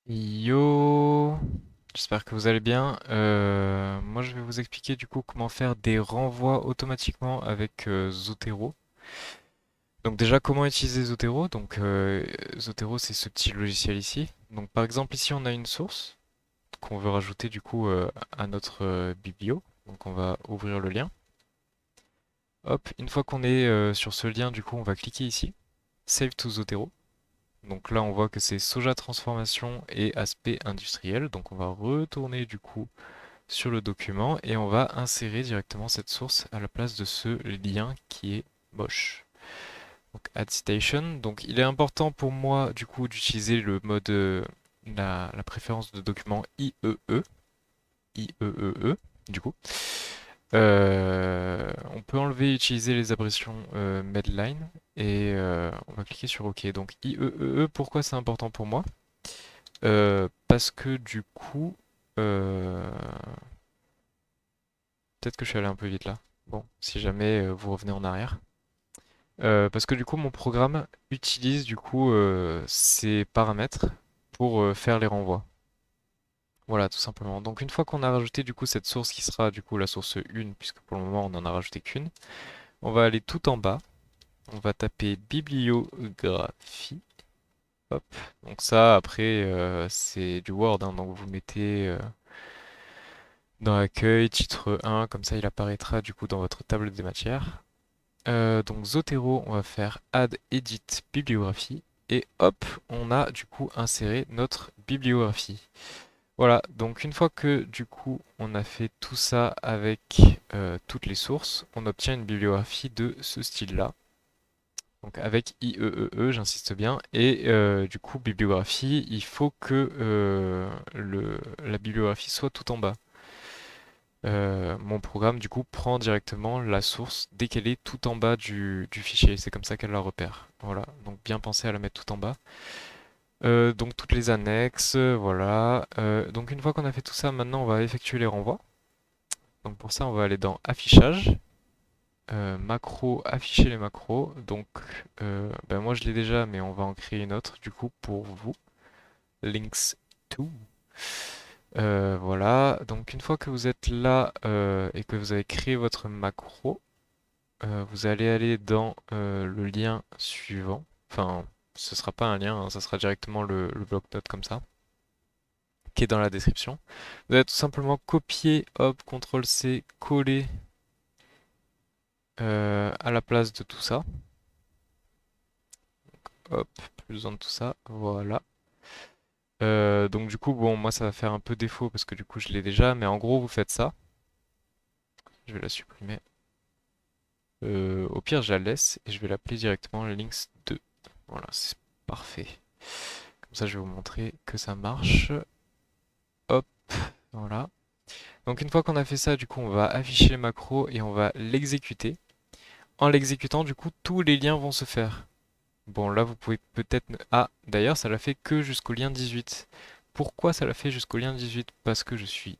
Yo, j'espère que vous allez bien. Moi, je vais vous expliquer du coup comment faire des renvois automatiquement avec Zotero. Donc déjà, comment utiliser Zotero? Donc Zotero, c'est ce petit logiciel ici. Donc par exemple, ici, on a une source qu'on veut rajouter du coup à notre biblio. Donc on va ouvrir le lien. Hop, une fois qu'on est sur ce lien, du coup, on va cliquer ici, Save to Zotero. Donc là, on voit que c'est Soja Transformation et aspect industriel. Donc on va retourner du coup sur le document et on va insérer directement cette source à la place de ce lien qui est moche. Donc add citation. Donc il est important pour moi du coup d'utiliser le mode la préférence de document IEEE du coup. On peut enlever et utiliser les abréviations Medline et on va cliquer sur OK. Donc IEEE, pourquoi c'est important pour moi? Parce que du coup, peut-être que je suis allé un peu vite là. Bon, si jamais vous revenez en arrière. Parce que du coup, mon programme utilise du coup ces paramètres pour faire les renvois. Voilà, tout simplement. Donc une fois qu'on a rajouté du coup cette source qui sera du coup la source 1, puisque pour le moment on n'en a rajouté qu'une, on va aller tout en bas. On va taper bibliographie. Hop. Donc ça, après, c'est du Word, hein, donc vous mettez dans l'accueil, titre 1, comme ça il apparaîtra du coup dans votre table des matières. Donc Zotero, on va faire add edit bibliographie et hop, on a du coup inséré notre bibliographie. Voilà, donc une fois que du coup on a fait tout ça avec toutes les sources, on obtient une bibliographie de ce style-là. Donc avec IEEE, j'insiste bien, et du coup bibliographie, il faut que la bibliographie soit tout en bas. Mon programme du coup prend directement la source dès qu'elle est tout en bas du fichier. C'est comme ça qu'elle la repère. Voilà, donc bien penser à la mettre tout en bas. Donc toutes les annexes, voilà. Donc une fois qu'on a fait tout ça, maintenant on va effectuer les renvois. Donc pour ça on va aller dans affichage, macro, afficher les macros. Donc ben moi je l'ai déjà, mais on va en créer une autre du coup pour vous. Links to. Voilà, donc une fois que vous êtes là et que vous avez créé votre macro, vous allez aller dans le lien suivant. Enfin, ce sera pas un lien, hein, ça sera directement le bloc-notes comme ça, qui est dans la description. Vous allez tout simplement copier, hop, CTRL-C, coller à la place de tout ça. Hop, plus besoin de tout ça, voilà. Donc du coup, bon, moi ça va faire un peu défaut parce que du coup je l'ai déjà, mais en gros vous faites ça. Je vais la supprimer. Au pire, je la laisse et je vais l'appeler directement Links 2. Voilà, c'est parfait. Comme ça, je vais vous montrer que ça marche. Hop, voilà. Donc une fois qu'on a fait ça, du coup, on va afficher les macros et on va l'exécuter. En l'exécutant, du coup, tous les liens vont se faire. Bon, là, vous pouvez peut-être... Ah, d'ailleurs, ça l'a fait que jusqu'au lien 18. Pourquoi ça l'a fait jusqu'au lien 18? Parce que je suis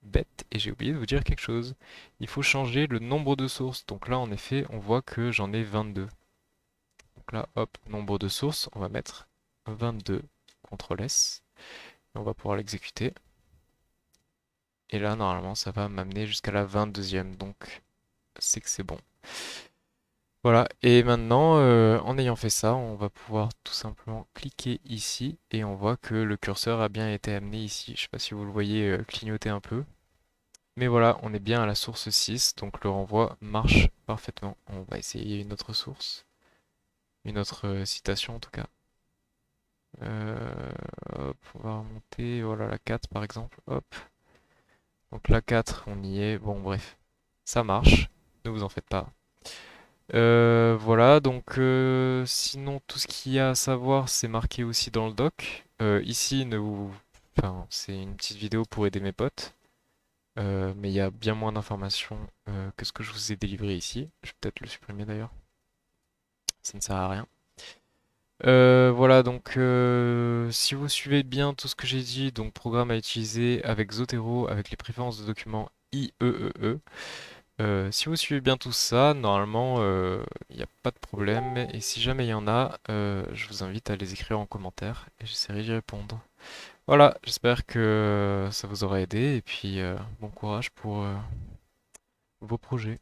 bête et j'ai oublié de vous dire quelque chose. Il faut changer le nombre de sources. Donc là, en effet, on voit que j'en ai 22. Donc là, hop, nombre de sources, on va mettre 22, CTRL S, et on va pouvoir l'exécuter. Et là, normalement, ça va m'amener jusqu'à la 22e, donc c'est que c'est bon. Voilà, et maintenant, en ayant fait ça, on va pouvoir tout simplement cliquer ici, et on voit que le curseur a bien été amené ici. Je sais pas si vous le voyez clignoter un peu. Mais voilà, on est bien à la source 6, donc le renvoi marche parfaitement. On va essayer une autre source, une autre citation en tout cas. Euh, Hop, on va remonter, voilà la 4 par exemple, hop. Donc la 4, on y est, bon bref, ça marche, ne vous en faites pas. Voilà, donc sinon tout ce qu'il y a à savoir, c'est marqué aussi dans le doc. Ici, ne vous... enfin, c'est une petite vidéo pour aider mes potes, mais il y a bien moins d'informations que ce que je vous ai délivré ici. Je vais peut-être le supprimer d'ailleurs, ça ne sert à rien. Voilà, donc si vous suivez bien tout ce que j'ai dit, donc programme à utiliser avec Zotero, avec les préférences de documents IEEE. Si vous suivez bien tout ça, normalement, il n'y a pas de problème. Et si jamais il y en a, je vous invite à les écrire en commentaire et j'essaierai d'y répondre. Voilà, j'espère que ça vous aura aidé et puis bon courage pour vos projets.